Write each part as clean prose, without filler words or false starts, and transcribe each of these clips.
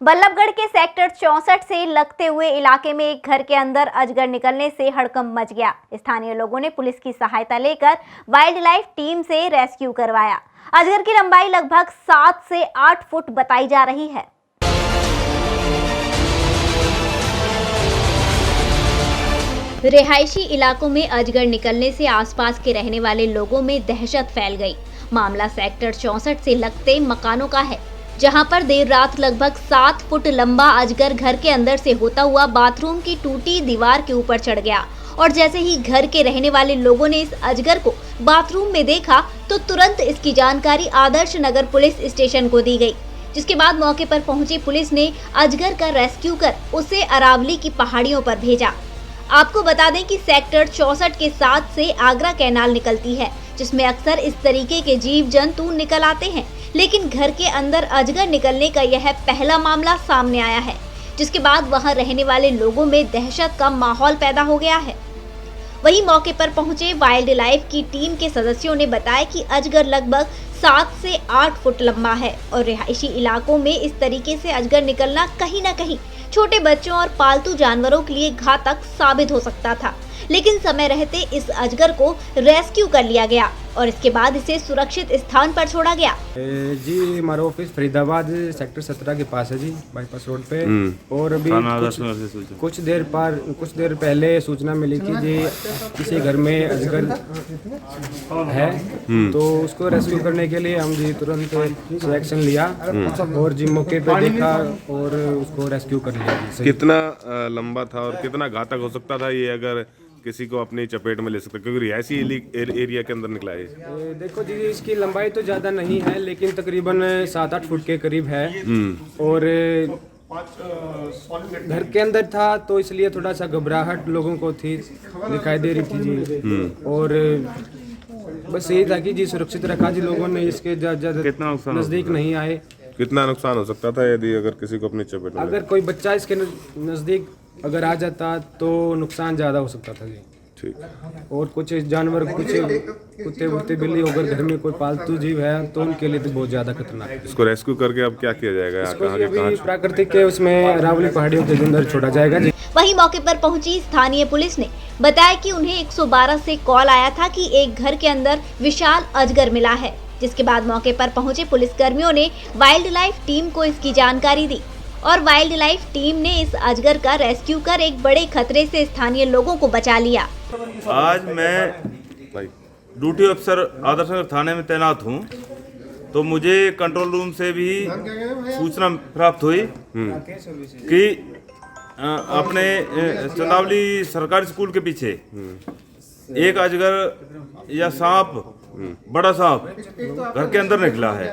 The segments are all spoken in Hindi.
बल्लभगढ़ के सेक्टर 64 से लगते हुए इलाके में एक घर के अंदर अजगर निकलने से हड़कंप मच गया। स्थानीय लोगों ने पुलिस की सहायता लेकर वाइल्ड लाइफ टीम से रेस्क्यू करवाया। अजगर की लंबाई लगभग 7 से 8 फुट बताई जा रही है। रिहायशी इलाकों में अजगर निकलने से आसपास के रहने वाले लोगों में दहशत फैल गई। मामला सेक्टर 64 से लगते मकानों का है, जहां पर देर रात लगभग 7 फुट लंबा अजगर घर के अंदर से होता हुआ बाथरूम की टूटी दीवार के ऊपर चढ़ गया। और जैसे ही घर के रहने वाले लोगों ने इस अजगर को बाथरूम में देखा तो तुरंत इसकी जानकारी आदर्श नगर पुलिस स्टेशन को दी गई, जिसके बाद मौके पर पहुंची पुलिस ने अजगर का रेस्क्यू कर उसे अरावली की पहाड़ियों पर भेजा। आपको बता दें कि सेक्टर 64 के साथ से आगरा कैनाल निकलती है, जिसमें अक्सर इस तरीके के जीव जंतु निकल आते हैं, लेकिन घर के अंदर अजगर निकलने का यह पहला मामला सामने आया है, जिसके बाद वहां रहने वाले लोगों में दहशत का माहौल पैदा हो गया है। वहीं मौके पर पहुंचे वाइल्ड लाइफ की टीम के सदस्यों ने बताया कि अजगर लगभग 7 से 8 फुट लंबा है और रिहायशी इलाकों में इस तरीके से अजगर निकलना कहीं न कहीं छोटे बच्चों और पालतू जानवरों के लिए घातक साबित हो सकता था, लेकिन समय रहते इस अजगर को रेस्क्यू कर लिया गया और इसके बाद इसे सुरक्षित स्थान पर छोड़ा गया। जी हमारा ऑफिस फरीदाबाद सेक्टर 17 के पास है जी, बाईपास रोड पे। और अभी कुछ देर पहले सूचना मिली थी जी किसी घर में अजगर है, तो उसको रेस्क्यू करने के लिए हम जी तुरंत एक्शन लिया और जी मौके पे देखा और उसको रेस्क्यू कर लिया। कितना लंबा था और कितना घातक हो सकता था ये अगर किसी को अपनी चपेट में ले सकता, क्योंकि रिहायशी एरिया के अंदर निकला है? देखो जी इसकी लंबाई तो ज़्यादा नहीं है, लेकिन तकरीबन 7-8 फुट के करीब है और घर के अंदर था, तो इसलिए थोड़ा सा घबराहट लोगों को थी, दिखाई दे रही थी जी। और बस यही था कि जी सुरक्षित रखा जी लोगों ने, इसके ज़्यादा नज़दीक नहीं आए। कितना नुकसान हो सकता था यदि अगर किसी को अपनी चपेट में? अगर कोई बच्चा इसके नज़दीक अगर आ जाता तो नुकसान ज़्यादा हो सकता था जी। ठीक। और कुछ जानवर, कुछ कुत्ते वुत्ते बिल्ली अगर घर में कोई पालतू जीव है तो उनके लिए तो बहुत ज़्यादा खतरनाक है। इसको रेस्क्यू करके अब क्या किया जाएगा? इसको अभी प्राकृतिक के उसमें अरावली पहाड़ियों के अंदर छोड़ा जाएगा जी। वहीं मौके पर पहुंची स्थानीय पुलिस ने बताया कि उन्हें 112 से कॉल आया था कि एक घर के अंदर विशाल अजगर मिला है, जिसके बाद मौके पर पहुंचे पुलिसकर्मियों ने वाइल्ड लाइफ टीम को इसकी जानकारी दी और वाइल्ड लाइफ टीम ने इस अजगर का रेस्क्यू कर एक बड़े खतरे से स्थानीय लोगों को बचा लिया। आज मैं ड्यूटी अफसर आदर्श नगर थाने में तैनात हूँ, तो मुझे कंट्रोल रूम से भी सूचना प्राप्त हुई कि अपने चंदावली सरकारी स्कूल के पीछे एक अजगर या सांप, बड़ा सांप घर के अंदर निकला है।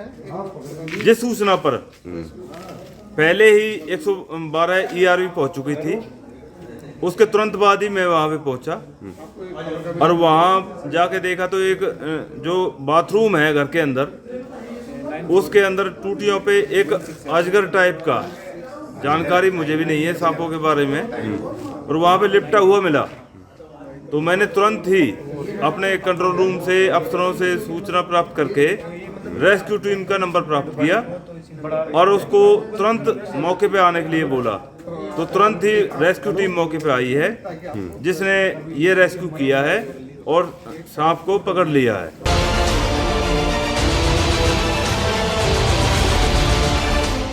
जिस सूचना पर पहले ही 112 ERV पहुंच चुकी थी, उसके तुरंत बाद ही मैं वहां पे पहुंचा और वहां जाके देखा तो एक जो बाथरूम है घर के अंदर, उसके अंदर टूटियों पे एक अजगर टाइप का, जानकारी मुझे भी नहीं है सांपों के बारे में, और वहां पे लिपटा हुआ मिला। तो मैंने तुरंत ही अपने कंट्रोल रूम से अफसरों से सूचना प्राप्त करके रेस्क्यू टीम का नंबर प्राप्त किया और उसको तुरंत मौके पे आने के लिए बोला। तो तुरंत ही रेस्क्यू टीम मौके पे आई है, जिसने ये रेस्क्यू किया है और सांप को पकड़ लिया है।